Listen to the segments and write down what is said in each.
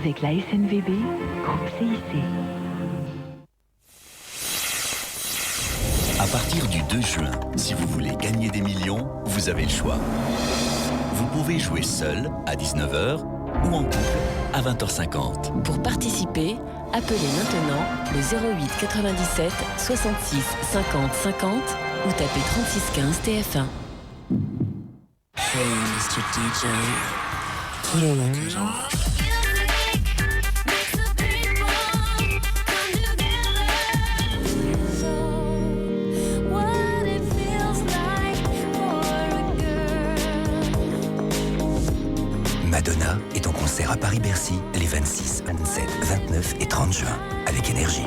avec la SNVB, groupe CIC. À partir du 2 juin, si vous voulez gagner des millions, vous avez le choix. Vous pouvez jouer seul à 19h ou en couple à 20h50. Pour participer, appelez maintenant le 08 97 66 50 50 ou tapez 36 15 TF1. Hey Mr. DJ, put a record on. Madonna est en concert à Paris-Bercy les 26, 27, 29 et 30 juin avec Énergie.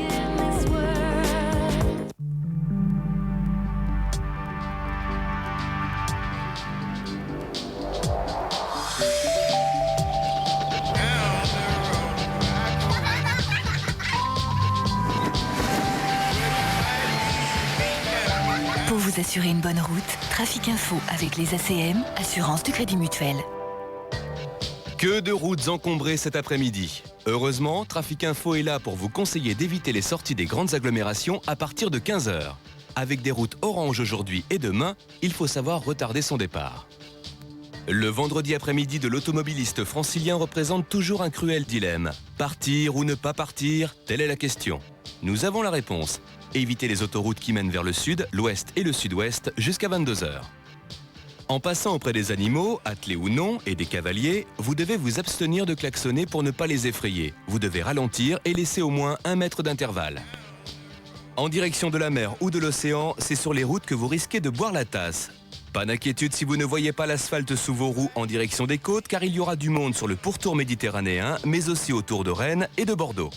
Pour vous assurer une bonne route, Trafic Info avec les ACM, Assurance du Crédit Mutuel. Que de routes encombrées cet après-midi. Heureusement, Trafic Info est là pour vous conseiller d'éviter les sorties des grandes agglomérations à partir de 15h. Avec des routes orange aujourd'hui et demain, il faut savoir retarder son départ. Le vendredi après-midi de l'automobiliste francilien représente toujours un cruel dilemme. Partir ou ne pas partir, telle est la question. Nous avons la réponse. Évitez les autoroutes qui mènent vers le sud, l'ouest et le sud-ouest jusqu'à 22h. En passant auprès des animaux, attelés ou non, et des cavaliers, vous devez vous abstenir de klaxonner pour ne pas les effrayer. Vous devez ralentir et laisser au moins 1 mètre d'intervalle. En direction de la mer ou de l'océan, c'est sur les routes que vous risquez de boire la tasse. Pas d'inquiétude si vous ne voyez pas l'asphalte sous vos roues en direction des côtes, car il y aura du monde sur le pourtour méditerranéen, mais aussi autour de Rennes et de Bordeaux.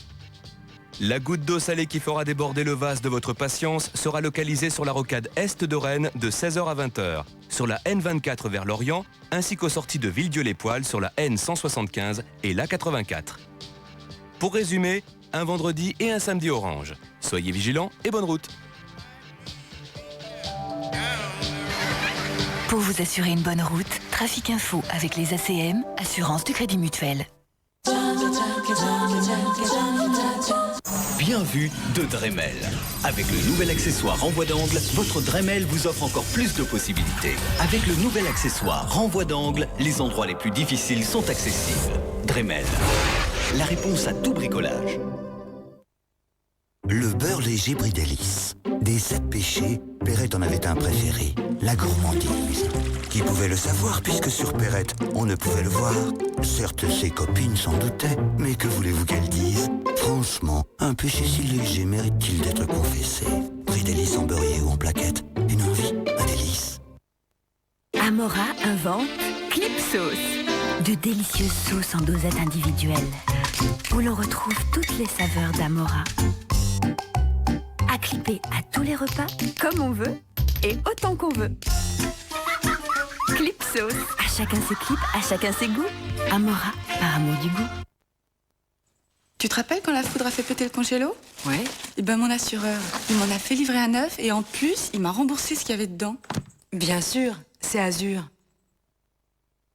La goutte d'eau salée qui fera déborder le vase de votre patience sera localisée sur la rocade est de Rennes de 16h à 20h, sur la N24 vers l'Orient, ainsi qu'aux sorties de Villedieu-les-Poêles sur la N175 et l'A84. Pour résumer, un vendredi et un samedi orange. Soyez vigilants et bonne route. Pour vous assurer une bonne route, Trafic Info avec les ACM, Assurance du Crédit Mutuel. Bien vu de Dremel. Avec le nouvel accessoire renvoi d'angle, votre Dremel vous offre encore plus de possibilités. Avec le nouvel accessoire renvoi d'angle, les endroits les plus difficiles sont accessibles. Dremel, la réponse à tout bricolage. Le beurre léger Bridelis. Des 7 péchés, Perrette en avait un préféré, la gourmandise. Qui pouvait le savoir puisque sur Perrette, on ne pouvait le voir. Certes, ses copines s'en doutaient, mais que voulez-vous qu'elles disent? Franchement, un péché si léger mérite-t-il d'être confessé? Bridelis en beurrier ou en plaquette, une envie, un délice. Amora invente Clip Sauce. De délicieuses sauces en dosettes individuelles, où l'on retrouve toutes les saveurs d'Amora. À clipper à tous les repas, comme on veut, et autant qu'on veut. Clip Sauce. À chacun ses clips, à chacun ses goûts. Amora, par amour du goût. Tu te rappelles quand la foudre a fait péter le congélo? Ouais. Et ben mon assureur, il m'en a fait livrer un neuf et en plus, il m'a remboursé ce qu'il y avait dedans. Bien sûr, c'est Azur.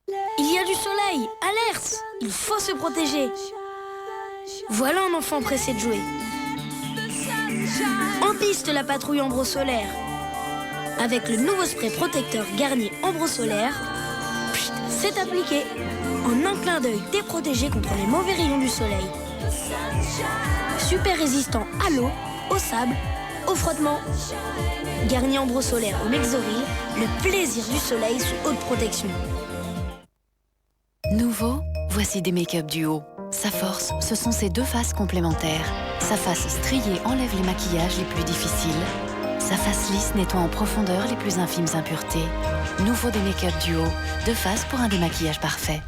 Il y a du soleil, alerte! Il faut se protéger. Voilà un enfant pressé de jouer. En piste la patrouille Ambro Solaire. Avec le nouveau spray protecteur Garnier Ambro Solaire, c'est appliqué. En un clin d'œil, t'es protégé contre les mauvais rayons du soleil. Super résistant à l'eau, au sable, au frottement. Garnier Ambro Solaire au Mexoril, le plaisir du soleil sous haute protection. Nouveau, voici des make-up duo. Sa force, ce sont ses 2 faces complémentaires. Sa face striée enlève les maquillages les plus difficiles. Sa face lisse nettoie en profondeur les plus infimes impuretés. Nouveau des make-up duo, 2 faces pour un démaquillage parfait.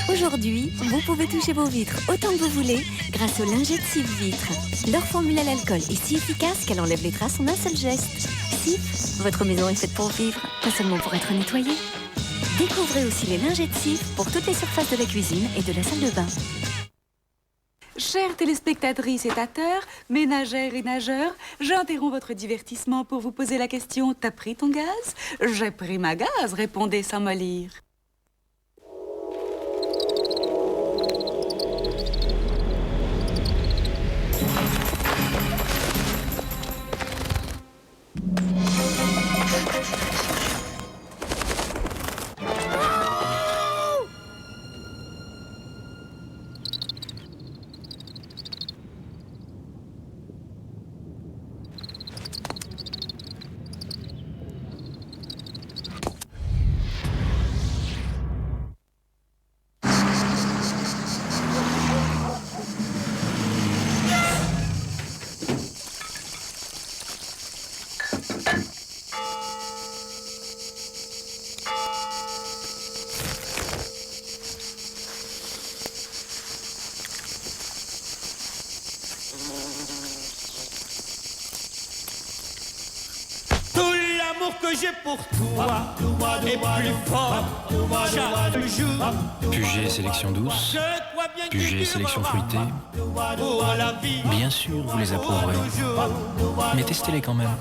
Aujourd'hui, vous pouvez toucher vos vitres autant que vous voulez grâce aux lingettes Cif Vitres. Leur formule à l'alcool est si efficace qu'elle enlève les traces en un seul geste. Cif, votre maison est faite pour vivre, pas seulement pour être nettoyée. Découvrez aussi les lingettes Cif pour toutes les surfaces de la cuisine et de la salle de bain. Chères téléspectatrices et tateurs, ménagères et nageurs, j'interromps votre divertissement pour vous poser la question « T'as pris ton gaz ?» « J'ai pris ma gaz », répondez sans mollir. L'amour que j'ai pour toi est plus fort chaque jour. Puget sélection douce, Puget sélection fruitée. Bien sûr, vous les approuverez. Mais testez-les quand même.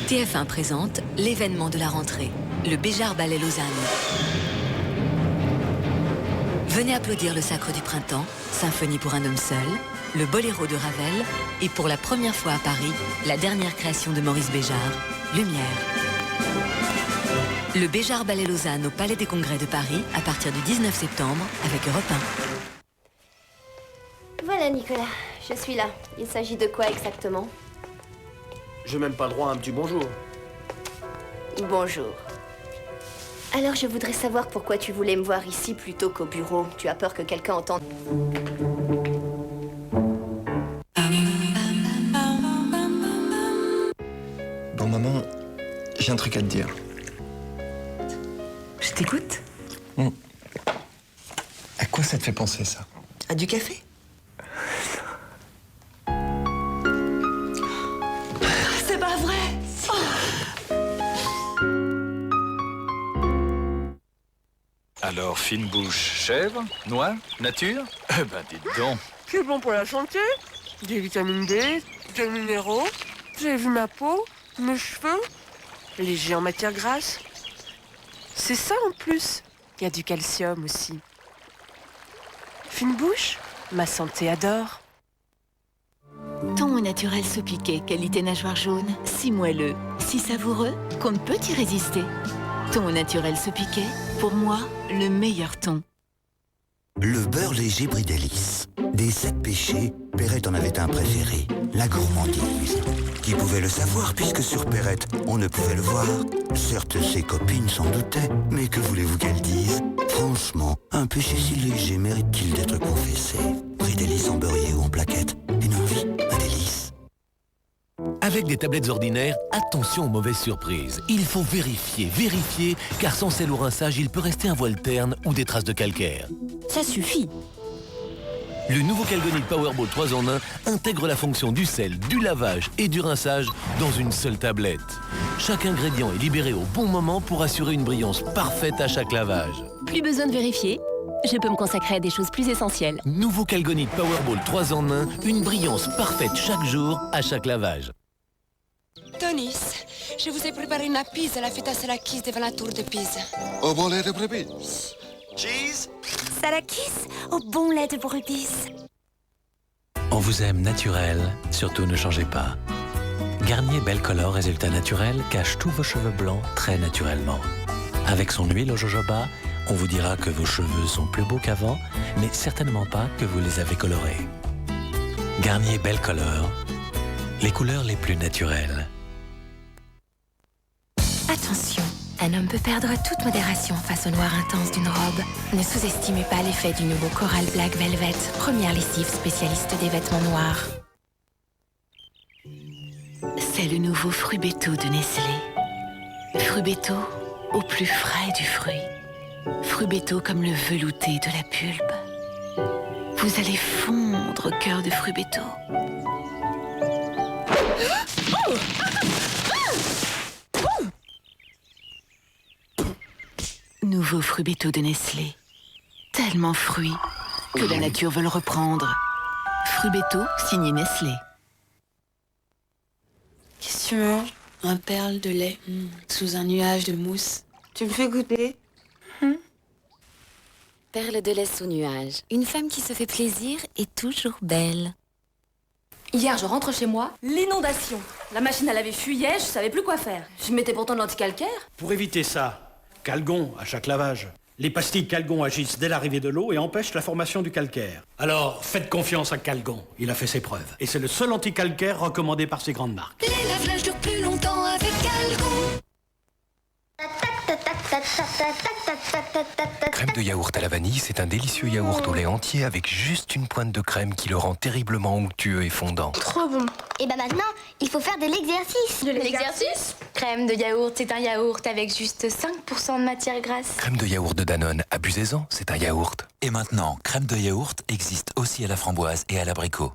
TF1 présente l'événement de la rentrée, le Béjart Ballet Lausanne. Venez applaudir le Sacre du Printemps, Symphonie pour un homme seul, le Boléro de Ravel et pour la première fois à Paris, la dernière création de Maurice Béjart, Lumière. Le Béjart Ballet Lausanne au Palais des Congrès de Paris à partir du 19 septembre avec Europe 1. Voilà Nicolas, je suis là. Il s'agit de quoi exactement? J'ai même pas le droit à un petit bonjour. Bonjour. Alors je voudrais savoir pourquoi tu voulais me voir ici plutôt qu'au bureau. Tu as peur que quelqu'un entende... Bon maman, j'ai un truc à te dire. Je t'écoute. À quoi ça te fait penser ça? À du café? C'est pas vrai. Alors, fine bouche, chèvre, noix, nature? Eh ben, dites donc. C'est bon pour la santé. Des vitamines D, des minéraux. Vous avez vu ma peau, mes cheveux, léger en matière grasse. C'est ça en plus. Il y a du calcium aussi. Fine bouche, ma santé adore. Thon au naturel saupiqué, qualité nageoire jaune, si moelleux, si savoureux qu'on ne peut y résister. Thon au naturel saupiqué, pour moi, le meilleur thon. Le beurre léger Bridelis. Des 7 péchés, Perrette en avait un préféré, la gourmandise. Qui pouvait le savoir puisque sur Perrette, on ne pouvait le voir. Certes, ses copines s'en doutaient, mais que voulez-vous qu'elles disent? Franchement, un péché si léger mérite-t-il d'être confessé? Bridelis en beurrier ou en plaquette? Une envie, un délice. Avec des tablettes ordinaires, attention aux mauvaises surprises. Il faut vérifier, car sans sel ou rinçage, il peut rester un voile terne ou des traces de calcaire. Ça suffit. Le nouveau Calgonit Powerball 3 en 1 intègre la fonction du sel, du lavage et du rinçage dans une seule tablette. Chaque ingrédient est libéré au bon moment pour assurer une brillance parfaite à chaque lavage. Plus besoin de vérifier, je peux me consacrer à des choses plus essentielles. Nouveau Calgonit Powerball 3 en 1, une brillance parfaite chaque jour à chaque lavage. Tonis, je vous ai préparé une pizza, la feta salakis devant la tour de Pise. Au bon lait de brebis. Cheese. Salakis au bon lait de brebis. On vous aime naturel, surtout ne changez pas. Garnier Belle Color Résultat Naturel cache tous vos cheveux blancs très naturellement. Avec son huile au jojoba, on vous dira que vos cheveux sont plus beaux qu'avant, mais certainement pas que vous les avez colorés. Garnier Belle Color, les couleurs les plus naturelles. Attention, un homme peut perdre toute modération face au noir intense d'une robe. Ne sous-estimez pas l'effet du nouveau Coral Black Velvet, première lessive spécialiste des vêtements noirs. C'est le nouveau Frubetto de Nestlé. Frubetto au plus frais du fruit. Frubetto comme le velouté de la pulpe. Vous allez fondre au cœur de Frubetto. Nouveau Frubetto de Nestlé. Tellement fruit que la nature veut le reprendre. Frubetto, signé Nestlé. Qu'est-ce que tu manges? Un perle de lait sous un nuage de mousse. Tu me fais goûter? Perle de lait sous nuage. Une femme qui se fait plaisir est toujours belle. Hier, je rentre chez moi, l'inondation. La machine à laver fuyait, je savais plus quoi faire. Je mettais pourtant de l'anticalcaire. Pour éviter ça, Calgon à chaque lavage. Les pastilles Calgon agissent dès l'arrivée de l'eau et empêchent la formation du calcaire. Alors, faites confiance à Calgon. Il a fait ses preuves. Et c'est le seul anticalcaire recommandé par ces grandes marques. Les lave-linges durent plus longtemps avec Calgon. Crème de yaourt à la vanille, c'est un délicieux yaourt au lait entier avec juste une pointe de crème qui le rend terriblement onctueux et fondant. Trop bon. Et bah maintenant, il faut faire de l'exercice. De l'exercice? Crème de yaourt, c'est un yaourt avec juste 5% de matière grasse. Crème de yaourt de Danone, abusez-en, c'est un yaourt. Et maintenant, crème de yaourt existe aussi à la framboise et à l'abricot.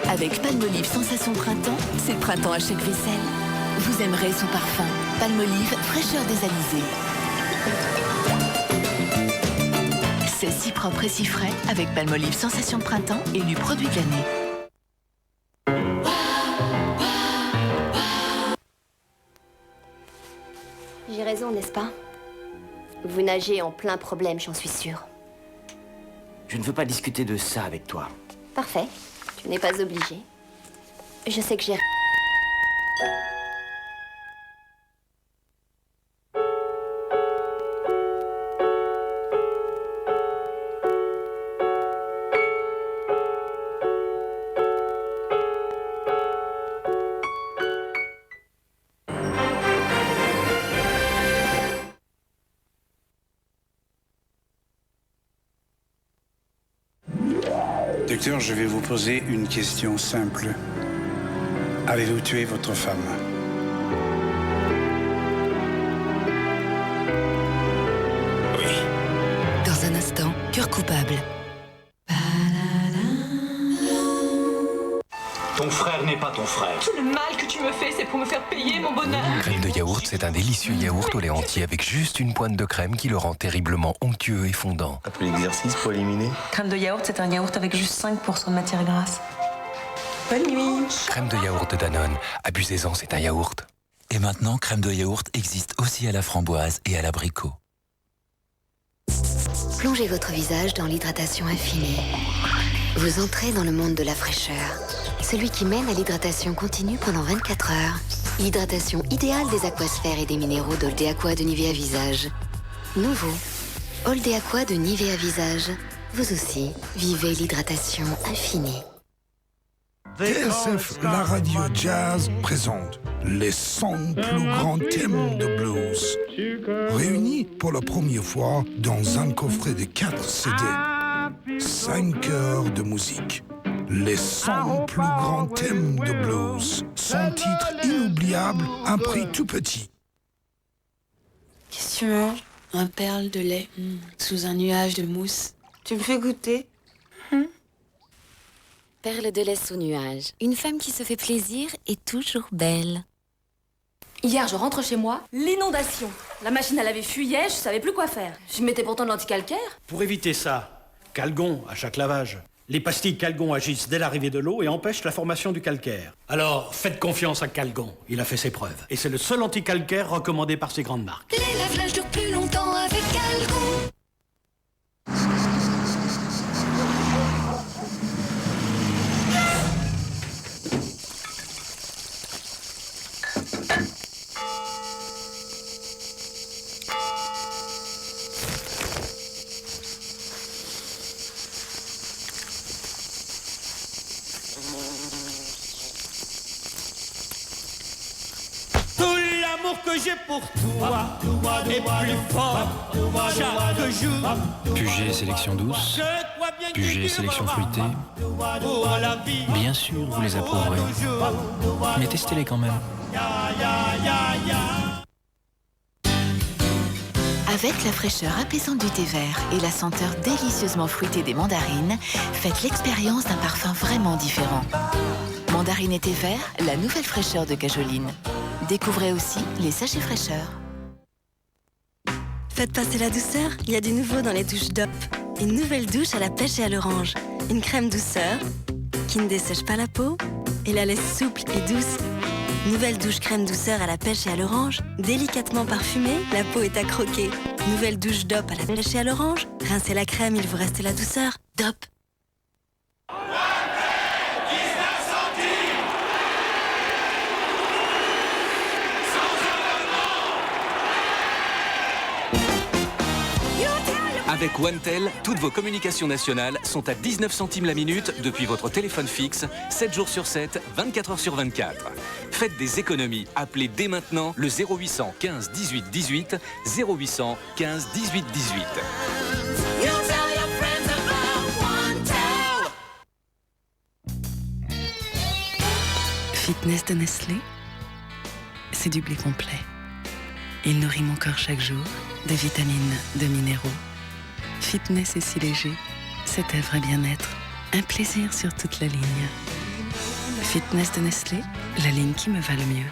Avec Palmolive Sensation Printemps, c'est le printemps à chaque vaisselle. Vous aimerez son parfum. Palmolive, fraîcheur désalisée. C'est si propre et si frais avec Palmolive Sensation de Printemps, élu produit de l'année. J'ai raison, n'est-ce pas? Vous nagez en plein problème, j'en suis sûre. Je ne veux pas discuter de ça avec toi. Parfait. Tu n'es pas obligé. Je sais que j'ai... Docteur, je vais vous poser une question simple. Avez-vous tué votre femme? Oui. Dans un instant, cœur coupable. Ton frère n'est pas ton frère. Tout le mal que tu me fais, c'est pour me faire payer mon bonheur. Crème de yaourt, c'est un délicieux yaourt au lait entier avec juste une pointe de crème qui le rend terriblement onctueux et fondant. Après l'exercice pour éliminer. Crème de yaourt, c'est un yaourt avec juste 5% de matière grasse. Bonne nuit. Crème de yaourt de Danone, abusez-en, c'est un yaourt. Et maintenant, crème de yaourt existe aussi à la framboise et à l'abricot. Plongez votre visage dans l'hydratation infinie. Vous entrez dans le monde de la fraîcheur. Celui qui mène à l'hydratation continue pendant 24 heures. L'hydratation idéale des aquasphères et des minéraux d'Old Aqua de Nivea Visage. Nouveau, Old Aqua de Nivea Visage. Vous aussi, vivez l'hydratation infinie. TSF, la radio jazz, présente les 100 plus grands thèmes de blues. Réunis pour la première fois dans un coffret de 4 CD. 5 heures de musique. Les 100 plus grands thèmes de blues. 100 titres inoubliables, un prix tout petit. Qu'est-ce que tu manges? Un perle de lait sous un nuage de mousse. Tu me fais goûter? Perle de lait sous nuage. Une femme qui se fait plaisir est toujours belle. Hier, je rentre chez moi, l'inondation. La machine à laver fuyait, je savais plus quoi faire. Je mettais pourtant de l'anticalcaire. Pour éviter ça, Calgon à chaque lavage. Les pastilles Calgon agissent dès l'arrivée de l'eau et empêchent la formation du calcaire. Alors, faites confiance à Calgon. Il a fait ses preuves. Et c'est le seul anticalcaire recommandé par ces grandes marques. Les lave-linges durent plus longtemps avec Calgon. Que j'ai pour toi est plus fort chaque jour. Puget sélection douce, Puget sélection fruitée. Bien sûr, vous les approuverez. Mais testez-les quand même. Avec la fraîcheur apaisante du thé vert et la senteur délicieusement fruitée des mandarines, faites l'expérience d'un parfum vraiment différent. Mandarine et thé vert, la nouvelle fraîcheur de Cajoline. Découvrez aussi les sachets fraîcheurs. Faites passer la douceur, il y a du nouveau dans les douches DOP. Une nouvelle douche à la pêche et à l'orange. Une crème douceur qui ne dessèche pas la peau et la laisse souple et douce. Nouvelle douche crème douceur à la pêche et à l'orange. Délicatement parfumée, la peau est à croquer. Nouvelle douche DOP à la pêche et à l'orange. Rincez la crème, il vous reste la douceur. DOP. Avec OneTel, toutes vos communications nationales sont à 19 centimes la minute depuis votre téléphone fixe, 7 jours sur 7, 24 heures sur 24. Faites des économies. Appelez dès maintenant le 0800 15 18 18, 0800 15 18 18. Fitness de Nestlé, c'est du blé complet. Il nourrit mon corps chaque jour, de vitamines, de minéraux. Fitness est si léger, c'est un vrai bien-être, un plaisir sur toute la ligne. Fitness de Nestlé, la ligne qui me va le mieux.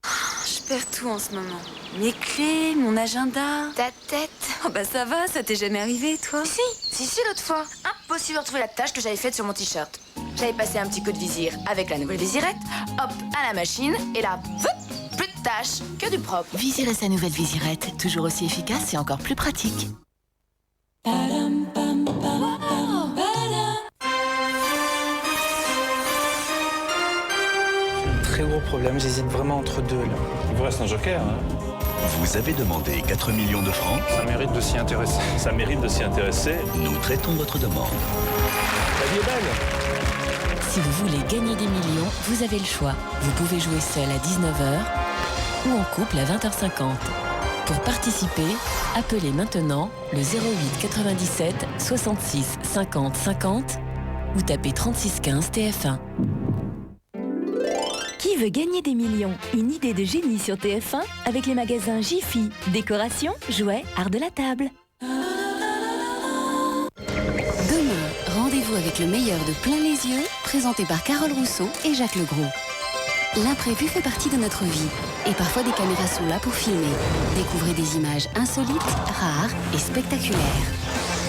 Je perds tout en ce moment. Mes clés, mon agenda. Ta tête. Oh bah ça va, ça t'est jamais arrivé, toi? Si, l'autre fois. Impossible de retrouver la tâche que j'avais faite sur mon t-shirt. J'avais passé un petit coup de visir avec la nouvelle visirette, hop, à la machine, et là, plus de tâches, que du propre. Visirez sa nouvelle visirette, toujours aussi efficace et encore plus pratique. Très gros problème, j'hésite vraiment entre deux là. Il vous reste un joker, hein? Vous avez demandé 4 millions de francs. Ça mérite de s'y intéresser. Ça mérite de s'y intéresser. Nous traitons votre demande. La vie est belle. Si vous voulez gagner des millions, vous avez le choix. Vous pouvez jouer seul à 19h ou en couple à 20h50. Pour participer, appelez maintenant le 08 97 66 50 50 ou tapez 36 15 TF1. Qui veut gagner des millions? Une idée de génie sur TF1 avec les magasins Jiffy. Décoration, jouets, art de la table. Demain, rendez-vous avec le meilleur de Plein les yeux, présenté par Carole Rousseau et Jacques Legros. L'imprévu fait partie de notre vie. Et parfois des caméras sont là pour filmer. Découvrez des images insolites, rares et spectaculaires.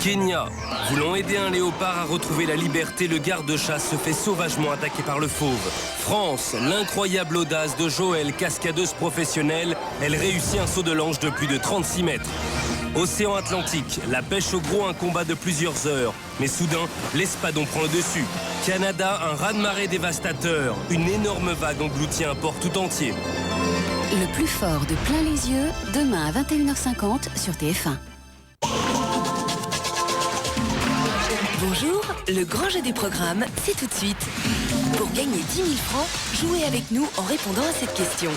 Kenya. Voulant aider un léopard à retrouver la liberté, le garde-chasse se fait sauvagement attaquer par le fauve. France. L'incroyable audace de Joëlle, cascadeuse professionnelle. Elle réussit un saut de l'ange de plus de 36 mètres. Océan Atlantique. La pêche au gros, un combat de plusieurs heures. Mais soudain, l'espadon prend le dessus. Canada, un raz-de-marée dévastateur. Une énorme vague engloutit un port tout entier. Le plus fort de Plein les yeux, demain à 21h50 sur TF1. Bonjour, le grand jeu du programme, c'est tout de suite. Pour gagner 10 000 francs, jouez avec nous en répondant à cette question.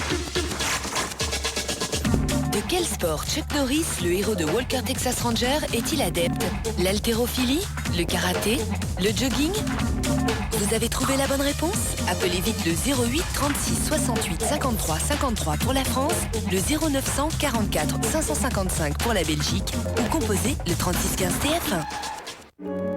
De quel sport Chuck Norris, le héros de Walker Texas Ranger, est-il adepte? L'haltérophilie? Le karaté? Le jogging? Vous avez trouvé la bonne réponse? Appelez vite le 08 36 68 53 53 pour la France, le 0900 44 555 pour la Belgique ou composez le 36 15 TF1.